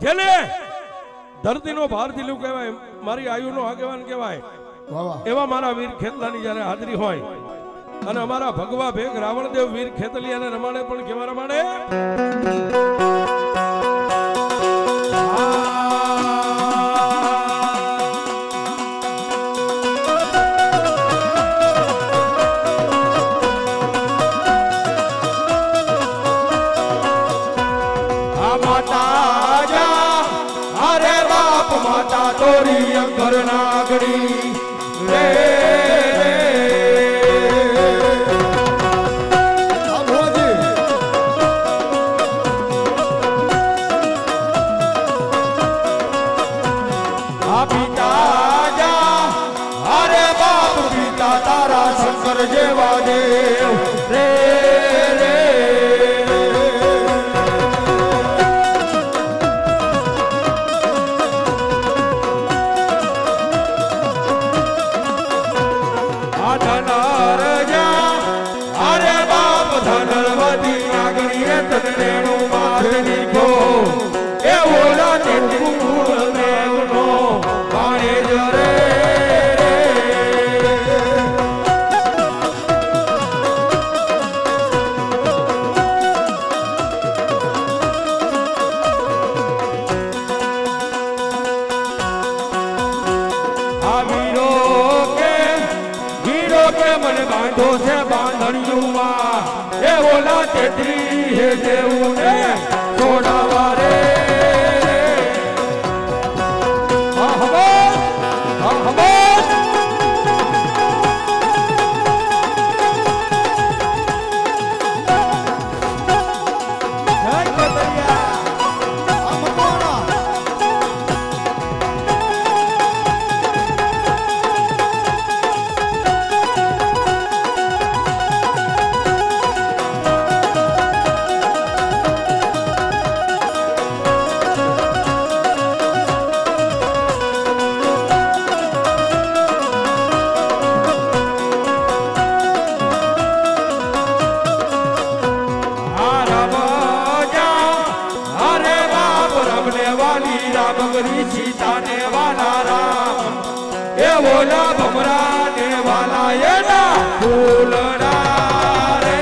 જેને ધરતીનો ભાર દિલું કહેવાય, મારી આયુનો આગેવાન કહેવાય એવા મારા વીર ખેતલાની જ્યારે હાજરી હોય અને અમારા ભગવા ભેગ રાવણદેવ વીર ખેતલી અને રમાડે પણ કેવા રમાડે माता तोरी अंगर नागड़ी रे पिता जा अरे बाप पिता तारा शंकर जेवा देव रे मन बांधो से बांधणियुमा ए ओला तेत्री हे देवने सोना वारे सीता ने वाला राम ए बोला भमरा ने वाला ये ना फूलना रे